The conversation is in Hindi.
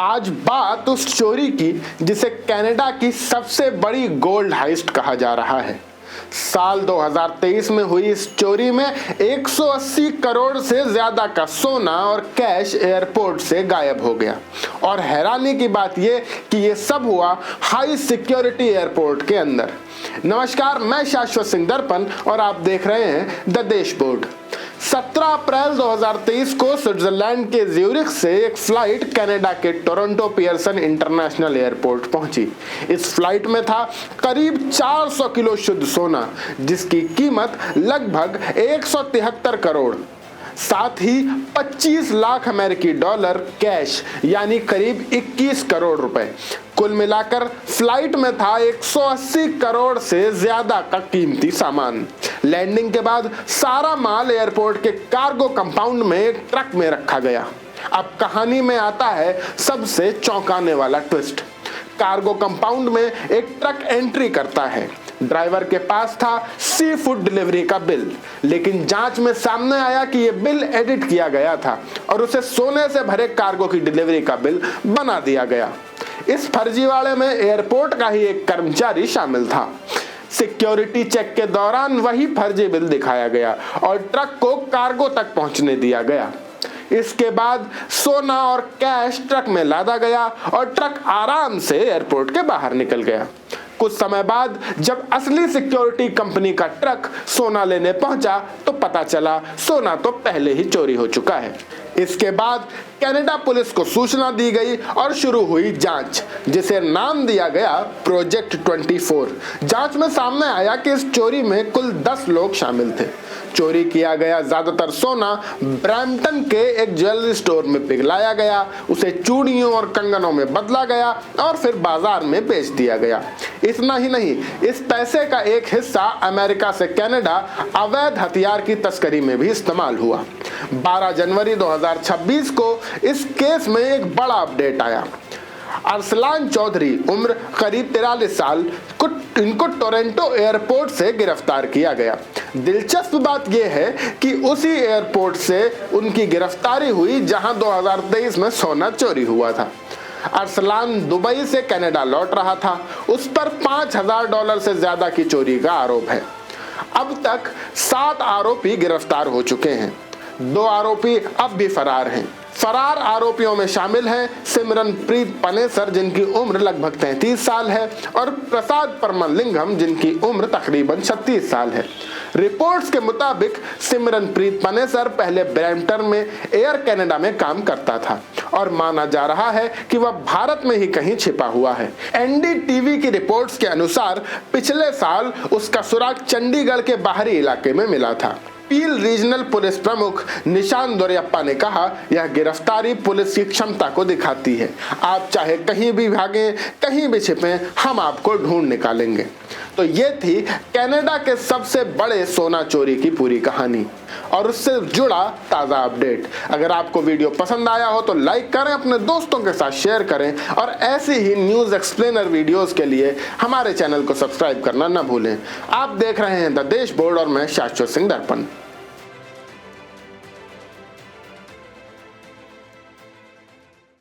आज बात उस चोरी की जिसे कनाडा की सबसे बड़ी गोल्ड हाइस्ट कहा जा रहा है। साल 2023 में हुई इस चोरी में 180 करोड़ से ज्यादा का सोना और कैश एयरपोर्ट से गायब हो गया। और हैरानी की बात यह कि यह सब हुआ हाई सिक्योरिटी एयरपोर्ट के अंदर। नमस्कार, मैं शाश्वत सिंह दर्पण और आप देख रहे हैं द देश बोर्ड। 17 अप्रैल 2023 को स्विट्जरलैंड के ज्यूरिख से एक फ्लाइट कनाडा के टोरंटो पियर्सन इंटरनेशनल एयरपोर्ट पहुंची। इस फ्लाइट में था करीब 400 किलो शुद्ध सोना, जिसकी कीमत लगभग 173 करोड़, साथ ही 25 लाख अमेरिकी डॉलर कैश यानी करीब 21 करोड़ रुपए। कुल मिलाकर फ्लाइट में था 180 करोड़ से ज्यादा का कीमती सामान। लैंडिंग के बाद सारा माल एयरपोर्ट के कार्गो कंपाउंड में एक ट्रक में रखा गया। अब कहानी में आता है सबसे चौंकाने वाला ट्विस्ट। कार्गो कंपाउंड में एक ट्रक एंट्री करता है। ड्राइवर के पास था सी फूड डिलीवरी का बिल, लेकिन जांच में सामने आया कि यह बिल एडिट किया गया था और उसे सोने से भरे कार्गो की डिलीवरी का बिल बना दिया गया। इस फर्जीवाड़े में एयरपोर्ट का ही एक कर्मचारी शामिल था। सिक्योरिटी चेक के दौरान वही फर्जी बिल दिखाया गया और ट्रक को कार्गो तक पहुंचने दिया गया। इसके बाद सोना और कैश ट्रक में लादा गया और ट्रक आराम से एयरपोर्ट के बाहर निकल गया। कुछ समय बाद जब असली सिक्योरिटी कंपनी का ट्रक सोना लेने पहुंचा तो पता चला सोना तो पहले ही चोरी हो चुका है। इसके बाद कनाडा पुलिस को सूचना दी गई और शुरू हुई जांच, जिसे नाम दिया गया प्रोजेक्ट 24। जांच में सामने आया कि इस चोरी में कुल 10 लोग शामिल थे। चोरी किया गया ज्यादातर सोना ब्रैम्पटन के एक ज्वेलरी स्टोर में पिघलाया गया, उसे चूड़ियों और कंगनों में बदला गया और फिर बाजार में बेच दिया गया। इतना ही नहीं, इस पैसे का एक हिस्सा अमेरिका से कनाडा अवैध हथियार की तस्करी में भी इस्तेमाल हुआ। 12 जनवरी 2026 को इस केस में एक बड़ा अपडेट आया। अरसलान चौधरी, उम्र करीब 43 साल, इनको टोरंटो एयरपोर्ट से गिरफ्तार किया गया। दिलचस्प बात यह है कि उसी एयरपोर्ट से उनकी गिरफ्तारी हुई जहां 2023 में सोना चोरी हुआ था। अरसलान दुबई से कनाडा लौट रहा था। उस पर $5000 से ज्यादा की चोरी का आरोप है। अब तक 7 आरोपी गिरफ्तार हो चुके हैं। 2 आरोपी अब भी फरार हैं। फरार आरोपियों में शामिल हैं सिमरनप्रीत पनेसर, जिनकी उम्र लगभग 33 साल है, और प्रसाद परमलिंगम, जिनकी उम्र तकरीबन 36 साल है। रिपोर्ट्स के मुताबिक सिमरनप्रीत पनेसर पहले ब्रैम्पटन में एयर कनाडा में काम करता था और माना जा रहा है कि वह भारत में ही कहीं छिपा हुआ है। एनडीटीवी की रिपोर्ट्स के अनुसार पिछले साल उसका सुराग चंडीगढ़ के बाहरी इलाके में मिला था। पील रीजनल पुलिस प्रमुख निशान दोरयप्पा ने कहा, यह गिरफ्तारी पुलिस की क्षमता को दिखाती है। आप चाहे कहीं भी भागें, कहीं भी छिपें, हम आपको ढूंढ निकालेंगे। तो ये थी कनाडा के सबसे बड़े सोना चोरी की पूरी कहानी और उससे जुड़ा ताज़ा अपडेट। अगर आपको वीडियो पसंद आया हो तो लाइक करें, अपने दोस्तों के साथ शेयर करें और ऐसे ही न्यूज़ एक्सप्लेनर वीडियोस के लिए हमारे चैनल को सब्सक्राइब करना न भूलें। आप देख रहे हैं द देश बोर्ड और मैं शाश्वत सिंह दर्पण।